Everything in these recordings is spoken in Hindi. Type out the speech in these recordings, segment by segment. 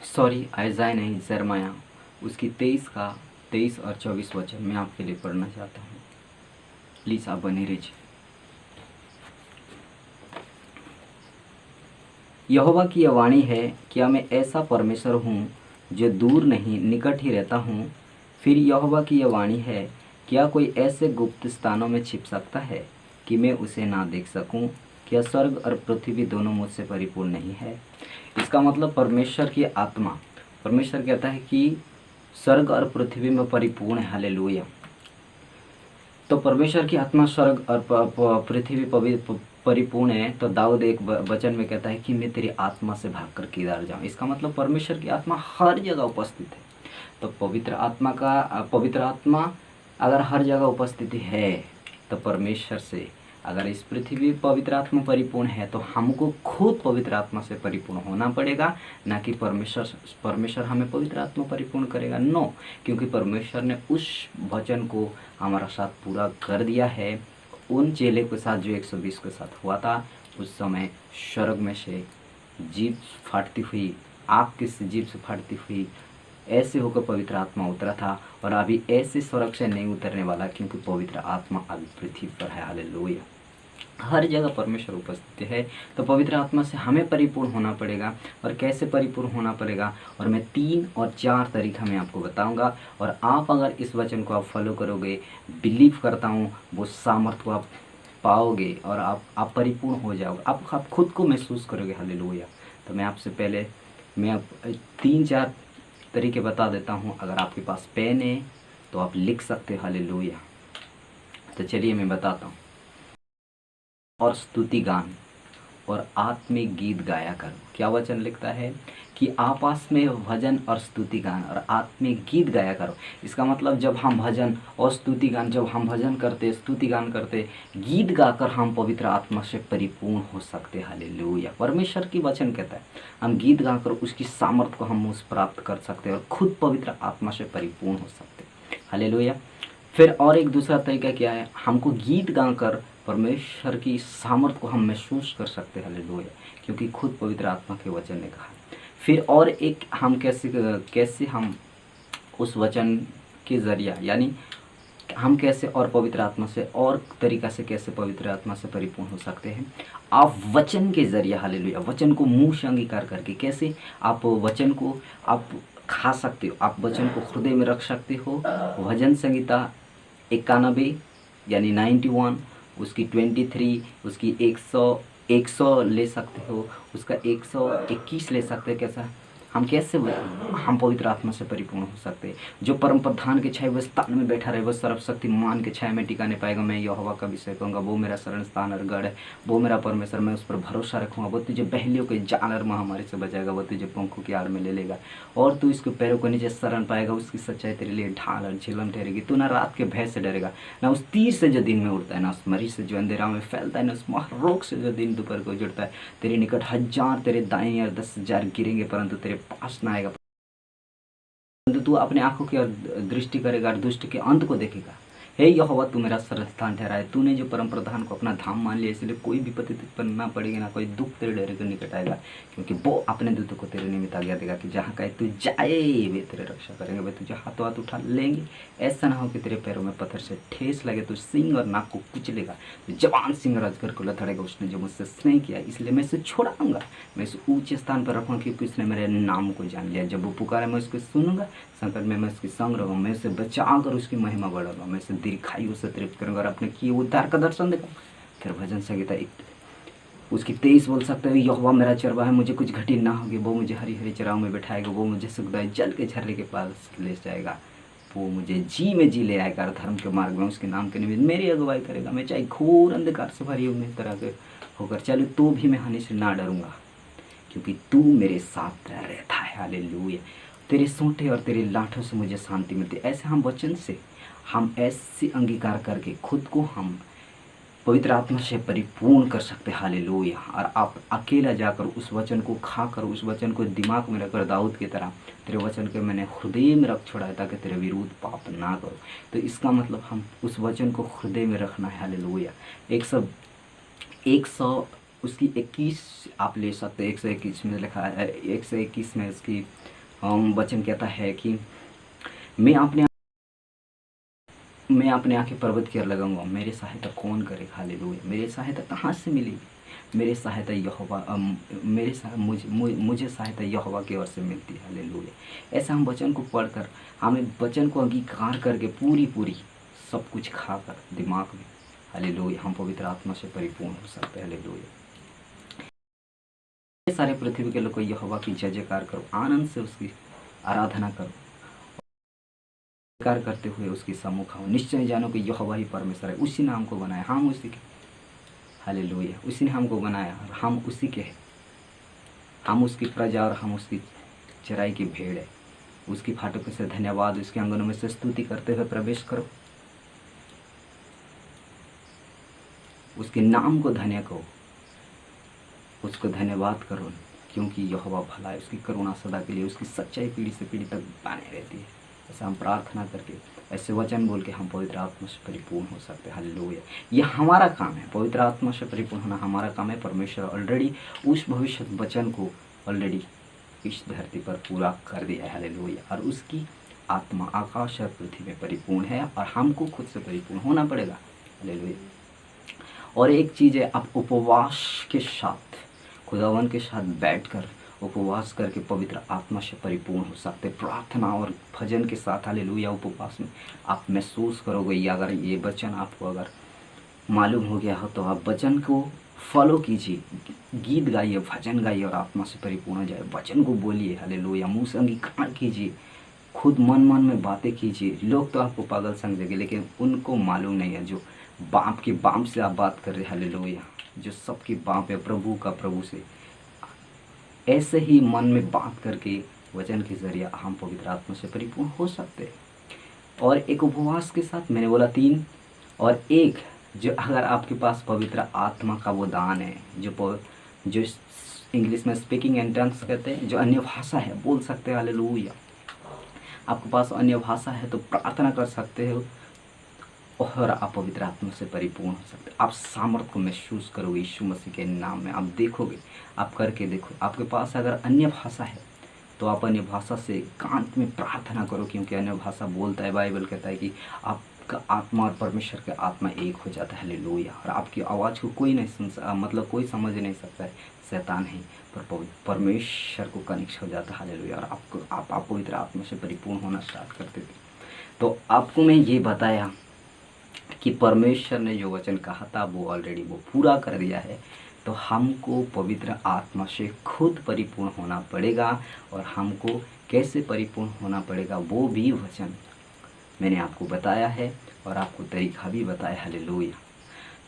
सॉरी आयज़ाय नहीं जरमाया उसकी 23 और 24 वचन मैं आपके लिए पढ़ना चाहता हूँ। प्लीज़ आप बने रहिए। यहोवा की यह वाणी है, क्या मैं ऐसा परमेश्वर हूँ जो दूर नहीं निकट ही रहता हूँ। फिर यहोवा की यह वाणी है, क्या कोई ऐसे गुप्त स्थानों में छिप सकता है कि मैं उसे ना देख सकूँ। क्या स्वर्ग और पृथ्वी दोनों मुझसे परिपूर्ण नहीं है। इसका मतलब परमेश्वर की आत्मा, परमेश्वर कहता है कि स्वर्ग और पृथ्वी में परिपूर्ण है। हालेलुया। तो परमेश्वर की आत्मा स्वर्ग और पृथ्वी परिपूर्ण है। तो दाऊद एक वचन में कहता है कि मैं तेरी आत्मा से भागकर किधर जाऊं। इसका मतलब परमेश्वर की आत्मा हर जगह उपस्थित है। तो पवित्र आत्मा अगर हर जगह उपस्थिति है तो परमेश्वर से, अगर इस पृथ्वी पवित्र आत्मा परिपूर्ण है तो हमको खुद पवित्र आत्मा से परिपूर्ण होना पड़ेगा, ना कि परमेश्वर हमें पवित्र आत्मा परिपूर्ण करेगा। नो, क्योंकि परमेश्वर ने उस वचन को हमारा साथ पूरा कर दिया है। उन चेले के साथ जो 120 के साथ हुआ था, उस समय स्वर्ग में से जीभ फाटती हुई, आग की जीभ से फाटती हुई ऐसे होकर पवित्र आत्मा उतरा था। और अभी ऐसे स्वर्ग से नहीं उतरने वाला, क्योंकि पवित्र आत्मा अभी पृथ्वी पर है। हालेलुया। हर जगह परमेश्वर उपस्थित है। तो पवित्र आत्मा से हमें परिपूर्ण होना पड़ेगा। और कैसे परिपूर्ण होना पड़ेगा, और मैं 3 और 4 तरीका मैं आपको बताऊंगा। और आप अगर इस वचन को आप फॉलो करोगे, बिलीव करता हूँ वो सामर्थ को आप पाओगे और आप परिपूर्ण हो जाओगे। आप खुद को महसूस करोगे। हालेलुया। तो मैं आपसे पहले मैं आप 3-4 तरीके बता देता हूँ। अगर आपके पास पेन है तो आप लिख सकते हो। हालेलुया। तो चलिए मैं बताता हूँ। और स्तुति गान और आत्मिक गीत गाया करो। क्या वचन लिखता है कि आपस में भजन और स्तुति गान और आत्मिक गीत गाया करो। इसका मतलब जब हम भजन और स्तुति गान, जब हम भजन करते, स्तुति गान करते, गीत गाकर हम पवित्र आत्मा से परिपूर्ण हो सकते। हालेलुया। परमेश्वर की वचन कहता है हम गीत गाकर उसकी सामर्थ को हम उस प्राप्त कर सकते हैं और खुद पवित्र आत्मा से परिपूर्ण हो सकते। हालेलुया। फिर और एक दूसरा तरीका क्या है, हमको गीत गाकर परमेश्वर की सामर्थ को हम महसूस कर सकते हैं। हालेलुया। क्योंकि खुद पवित्र आत्मा के वचन ने कहा। फिर और एक हम कैसे हम उस वचन के जरिया, यानी हम कैसे और पवित्र आत्मा से और तरीका से कैसे पवित्र आत्मा से परिपूर्ण हो सकते हैं। आप वचन के जरिए, हालेलुया, वचन को मुंह से अंगीकार करके कैसे आप वचन को आप खा सकते हो, आप वचन को हृदय में रख सकते हो। भजन संहिता 91 यानी 91, उसकी 23, उसकी 100 ले सकते हो, उसका 121 ले सकते हैं। कैसा हम हम पवित्र आत्मा से परिपूर्ण हो सकते हैं। जो परम प्रधान के छाए हुए स्थान में बैठा रहे, वह सर्वशक्तिमान के छाए में टिका नहीं पाएगा। मैं यहोवा का विषय कहूँगा, वो मेरा शरण स्थान और गढ़ है, वो मेरा परमेश्वर, मैं उस पर भरोसा रखूँगा। वो तुझे बहलियों के जाल और महामारी से बचाएगा, वो तुझे पंखों की आड़ में ले लेगा और तू इसके पैरों को नीचे शरण पाएगा। उसकी सच्चाई तेरे लिए ढाल और झिलम ठहरेगी। तू ना रात के भय से डरेगा, ना उस तीर से जो दिन में उड़ता है, ना उस मरी से जो अंधेरा में फैलता है, ना उस महारोग से जो दिन दोपहर को जुड़ता है। तेरे निकट 1000 तेरे दाएं और 10,000 गिरेंगे, परंतु तेरे पास ना आएगा। परंतु तू अपने आंखों की ओर दृष्टि करेगा और दुष्ट के अंत को देखेगा। हे यहोवा, तू मेरा सरस्थान ठहरा है। तूने जो परम प्रधान को अपना धाम मान लिया, इसलिए कोई विपत्ति तुझ पर ना पड़ेगी, ना कोई दुख तेरे डेरे के निकट आएगा। क्योंकि वो अपने दूतों को तेरे निमित्त आज्ञा देगा कि जहाँ कहे तू जाए वे तेरे रक्षा करेंगे, वे तुझे हाथों हाथ उठा लेंगे। ऐसा ना हो कि तेरे पैरों में पत्थर से ठेस लगे। तू सिंह और नाक को कुचलेगा। जवान सिंह राजगर को लथड़ेगा। उसने जो मुझसे स्नेह किया इसलिए मैं इसे छोड़ाऊंगा। मैं इसे ऊंचे स्थान पर रखूँगा, क्योंकि उसने मेरे नाम को जान लिया। जब वो पुकारे मैं उसको सुनूंगा। संकट में मैं उसकी संग रहूँगा। मैं उसे बचा कर उसकी महिमा बढ़ाऊंगा। मैं उसे दीर्घायु से तृप्त करूँगा और अपने किए उद्धार का दर्शन देगा। फिर भजन संहिता उसकी 23 बोल सकते हो, यहोवा मेरा चरवाहा है, मुझे कुछ घटी ना होगी। वो मुझे हरी हरी चराओं में बैठाएगा। वो मुझे सुखदायक जल के झरने के पास ले जाएगा। वो मुझे जी में जी ले आएगा। धर्म के मार्ग में उसके नाम के निमित्त मेरी अगुवाई करेगा। मैं चाहे घोर अंधकार से भरी हुई तरह के होकर चलूँ तो भी मैं हानि से ना डरूंगा, क्योंकि तू मेरे साथ रहता है। हालेलुया। तेरे सोंठे और तेरे लाठों से मुझे शांति मिलती है। ऐसे हम वचन से हम ऐसे अंगीकार करके खुद को हम पवित्र आत्मा से परिपूर्ण कर सकते। हालेलुया। और आप अकेला जाकर उस वचन को खाकर, उस वचन को दिमाग में रखकर, दाऊद की तरह तेरे वचन के मैंने हृदय में रख छोड़ा है ताकि तेरे विरुद्ध पाप ना करो। तो इसका मतलब हम उस वचन को हृदय में रखना है। हालेलुया। 100 उसकी 21 आप ले सकते हैं। 121 में लिखा है, 121 में उसकी वचन कहता है कि मैं अपने आंखें पर्वत की ओर लगाऊंगा, मेरी सहायता कौन करेगा। हालेलुया। मेरी सहायता कहाँ से मिलेगी? मेरी सहायता यहोवा मुझे सहायता यहोवा की ओर से मिलती है। हालेलुया। ऐसा हम वचन को पढ़कर, हमें वचन को अंगीकार करके पूरी सब कुछ खाकर दिमाग में, हालेलुया, हम पवित्र आत्मा से परिपूर्ण हो सकते हैं। हालेलुया। सारे पृथ्वी के लोग को यहोवा की जय जयकार करो, आनंद से उसकी आराधना करो, कार्य करते हुए उसकी सम्मुख आओ। निश्चय जानो कि यहोवा ही परमेश्वर है, उसी ने हमको बनाया, हम उसी के। हालेलुया। उसी ने हमको बनाया और हम उसी के हैं। हम उसकी प्रजा और हम उसकी चराई की भेड़ है। उसकी फाटकों से धन्यवाद, उसके आंगनों में से स्तुति करते हुए प्रवेश करो। उसके नाम को धन्य करो, उसको धन्यवाद करो, क्योंकि यहोवा भला है, उसकी करुणा सदा के लिए, उसकी सच्चाई पीढ़ी से पीढ़ी तक बनी रहती है। ऐसा हम प्रार्थना करके, ऐसे वचन बोल के हम पवित्र आत्मा से परिपूर्ण हो सकते हैं। हालेलुया। ये हमारा काम है, पवित्र आत्मा से परिपूर्ण होना हमारा काम है। परमेश्वर ऑलरेडी उस भविष्य वचन को ऑलरेडी इस धरती पर पूरा कर दिया है। हालेलुया। और उसकी आत्मा आकाश और पृथ्वी में परिपूर्ण है और हमको खुद से परिपूर्ण होना पड़ेगा। हालेलुया। और एक चीज़ है, आप उपवास के साथ, खुदावन के साथ बैठकर उपवास करके पवित्र आत्मा से परिपूर्ण हो सकते। प्रार्थना और भजन के साथ, हालेलुया, उपवास में आप महसूस करोगे। या अगर ये वचन आपको अगर मालूम हो गया हो तो आप वचन को फॉलो कीजिए, गीत गाइए, भजन गाइए और आत्मा से परिपूर्ण हो जाए। वचन को बोलिए, हालेलुया, मुँह से अंगीकार कीजिए, खुद मन में बातें कीजिए। लोग तो आपको पागल समझेंगे, लेकिन उनको मालूम नहीं है जो बाप की बाप से आप बात कर रहे हैं। हालेलुया। जो सबकी बाप है, प्रभु का प्रभु से, ऐसे ही मन में बात करके वचन के जरिए हम पवित्र आत्मा से परिपूर्ण हो सकते हैं। और एक उपवास के साथ मैंने बोला 3, और एक जो अगर आपके पास पवित्र आत्मा का वो दान है, जो इंग्लिश में स्पीकिंग इन टंग्स कहते हैं, जो अन्य भाषा है, बोल सकते हैं। हालेलुया। आपके पास अन्य भाषा है तो प्रार्थना कर सकते हो और आप पवित्र आत्मा से परिपूर्ण हो सकते हैं। आप सामर्थ को महसूस करोगे यीशु मसीह के नाम में। आप देखोगे, आप करके देखो। आपके पास अगर अन्य भाषा है तो आप अन्य भाषा से एकांत में प्रार्थना करो, क्योंकि अन्य भाषा बोलता है, बाइबल कहता है कि आपका आत्मा और परमेश्वर का आत्मा एक हो जाता है। हालेलुया। और आपकी आवाज़ को कोई नहीं सुन सकता, मतलब कोई समझ नहीं सकता है, शैतान है, पर परमेश्वर को कनेक्ट हो जाता है। हालेलुया। और आप पवित्र आत्मा से परिपूर्ण होना स्टार्ट करते थे। तो आपको मैं ये बताया कि परमेश्वर ने जो वचन कहा था वो ऑलरेडी वो पूरा कर दिया है। तो हमको पवित्र आत्मा से खुद परिपूर्ण होना पड़ेगा। और हमको कैसे परिपूर्ण होना पड़ेगा वो भी वचन मैंने आपको बताया है और आपको तरीका भी बताया। हालेलुया।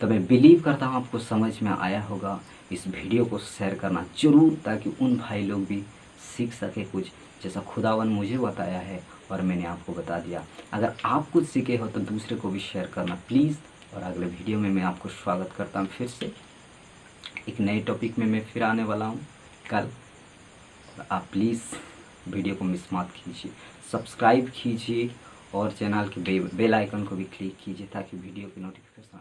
तो मैं बिलीव करता हूँ आपको समझ में आया होगा। इस वीडियो को शेयर करना जरूर, ताकि उन भाई लोग भी सीख सके कुछ, जैसा खुदावन मुझे बताया है और मैंने आपको बता दिया। अगर आप कुछ सीखे हो तो दूसरे को भी शेयर करना प्लीज़। और अगले वीडियो में मैं आपको स्वागत करता हूँ फिर से एक नए टॉपिक में। मैं फिर आने वाला हूँ कल। आप प्लीज़ वीडियो को मिस मत कीजिए, सब्सक्राइब कीजिए और चैनल के बेल आइकन को भी क्लिक कीजिए, ताकि वीडियो की नोटिफिकेशन